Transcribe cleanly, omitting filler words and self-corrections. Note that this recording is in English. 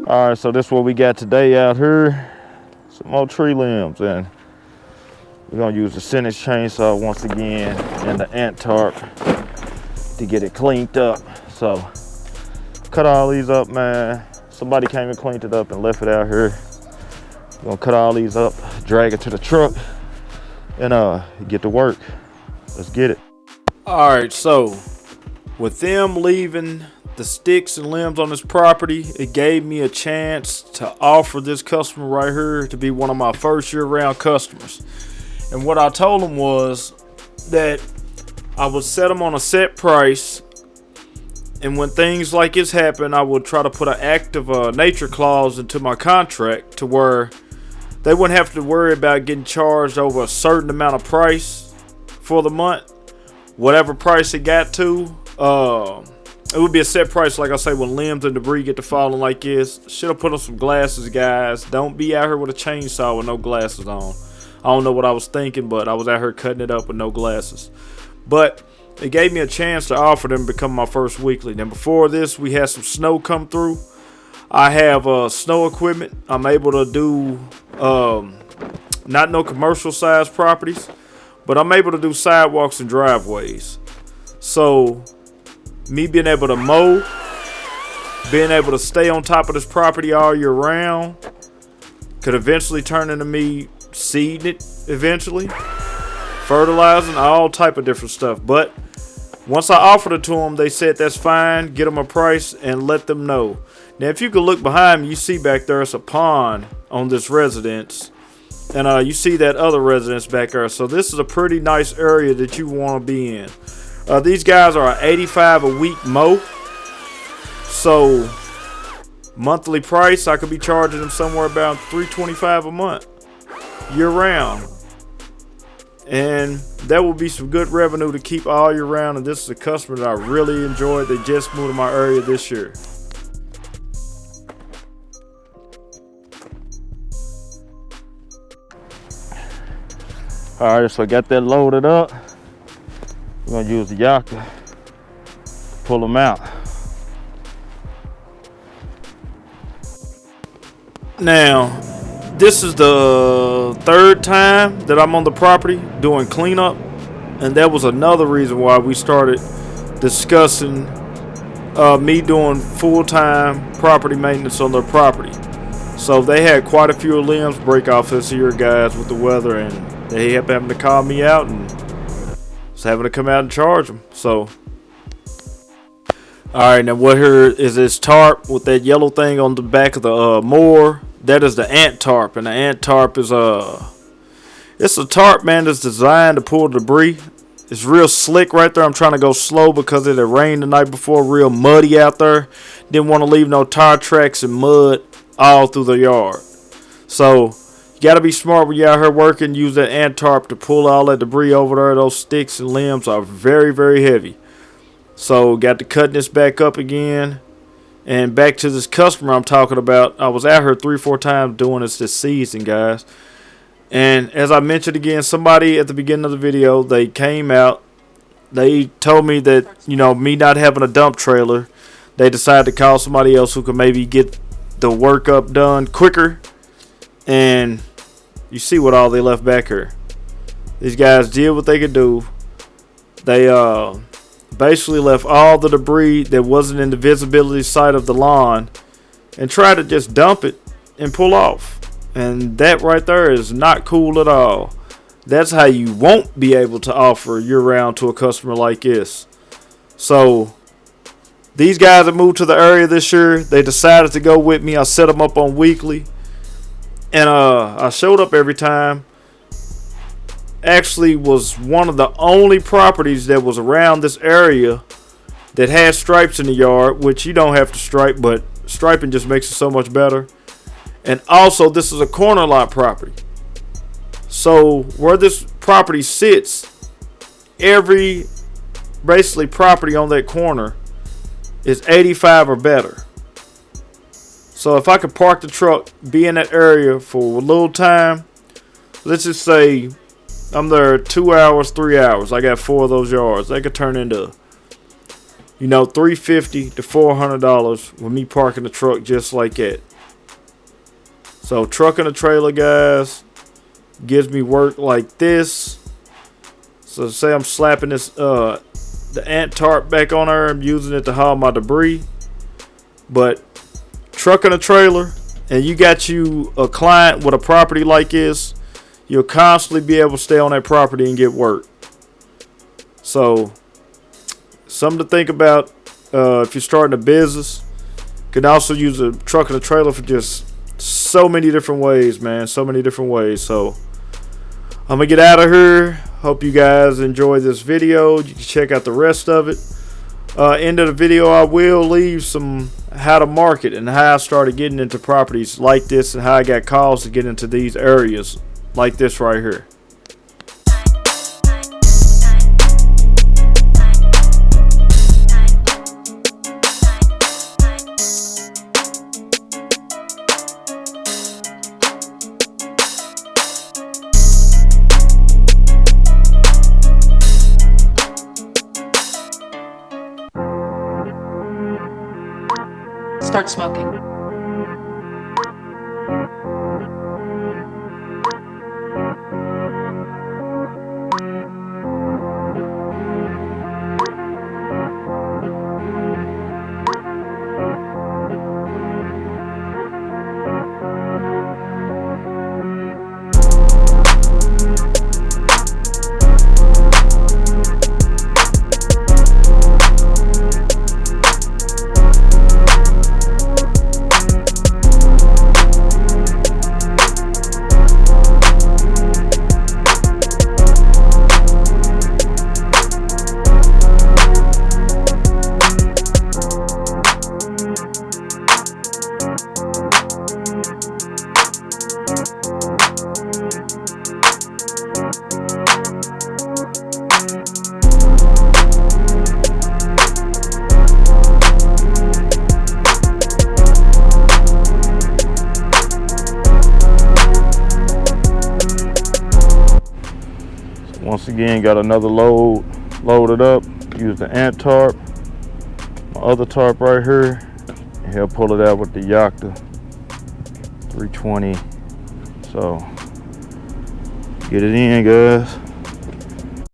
All right, so this is what we got today out here. Some more tree limbs, and we're gonna use the Senate chainsaw once again and the ant tarp to get it cleaned up. So cut all these up, man. Somebody came and cleaned it up and left it out here. We're gonna cut all these up, drag it to the truck, and get to work. Let's get it. All right, so with them leaving the sticks and limbs on this property, it gave me a chance to offer this customer right here to be one of my first year-round customers. And what I told him was that I would set them on a set price, and when things like this happen, I would try to put an active nature clause into my contract to where they wouldn't have to worry about getting charged over a certain amount of price for the month. Whatever price it got to, it would be a set price. Like I say, when limbs and debris get to falling like this, should have put on some glasses, guys. Don't be out here with a chainsaw with no glasses on. I don't know what I was thinking, but I was out here cutting it up with no glasses. But it gave me a chance to offer them to become my first weekly. Then before this, we had some snow come through. I have snow equipment. I'm able to do not no commercial size properties, but I'm able to do sidewalks and driveways. So me being able to mow, being able to stay on top of this property all year round, could eventually turn into me seeding it eventually, fertilizing, all type of different stuff. But once I offered it to them, they said that's fine, get them a price and let them know. Now if you can look behind me, you see back there it's a pond on this residence, and you see that other residence back there. So this is a pretty nice area that you want to be in. These guys are $85 a week mow. So monthly price, I could be charging them somewhere about $325 a month year round. And that will be some good revenue to keep all year round. And this is a customer that I really enjoyed. They just moved to my area this year. All right, so I got that loaded up. We're gonna use the yacht to pull them out. Now, this is the third time that I'm on the property doing cleanup, and that was another reason why we started discussing me doing full-time property maintenance on their property. So they had quite a few limbs break off this year, guys, with the weather, and they kept having to call me out and was having to come out and charge them. So, all right, now what here is this tarp with that yellow thing on the back of the mower. That is the ant tarp, and the ant tarp is it's a tarp, man, that's designed to pull debris. It's real slick right there. I'm trying to go slow because it had rained the night before, real muddy out there. Didn't want to leave no tire tracks and mud all through the yard. So you got to be smart when you're out here working. Use that ant tarp to pull all that debris over there. Those sticks and limbs are very, very heavy. So got to cutting this back up again. And back to this customer I'm talking about. I was out here 3 or 4 times doing this season, guys. And as I mentioned again, somebody at the beginning of the video, they came out. They told me that, you know, me not having a dump trailer, they decided to call somebody else who could maybe get the work up done quicker. And you see what all they left back here. These guys did what they could do. They basically left all the debris that wasn't in the visibility sight of the lawn and tried to just dump it and pull off. And that right there is not cool at all. That's how you won't be able to offer year-round to a customer like this. So these guys that moved to the area this year, they decided to go with me. I set them up on weekly, and I showed up every time. Actually was one of the only properties that was around this area that had stripes in the yard, which you don't have to stripe, but striping just makes it so much better. And also, this is a corner lot property. So where this property sits, every basically property on that corner is 85 or better. So if I could park the truck, be in that area for a little time, let's just say I'm there 2 hours, 3 hours. I got 4 of those yards. They could turn into, you know, $350 to $400 with me parking the truck just like that. So trucking a trailer, guys, gives me work like this. So say I'm slapping this the ant tarp back on her, I'm using it to haul my debris. But trucking a trailer, and you got you a client with a property like this, you'll constantly be able to stay on that property and get work. So something to think about if you're starting a business. You can also use a truck and a trailer for just so many different ways, man. So many different ways. So I'm gonna get out of here. Hope you guys enjoy this video. You can check out the rest of it. End of the video, I will leave some how to market and how I started getting into properties like this and how I got calls to get into these areas like this right here. Start smoking. Once again, got another load loaded up. Use the ant tarp, my other tarp right here. He'll pull it out with the Yakta 320. So get it in, guys.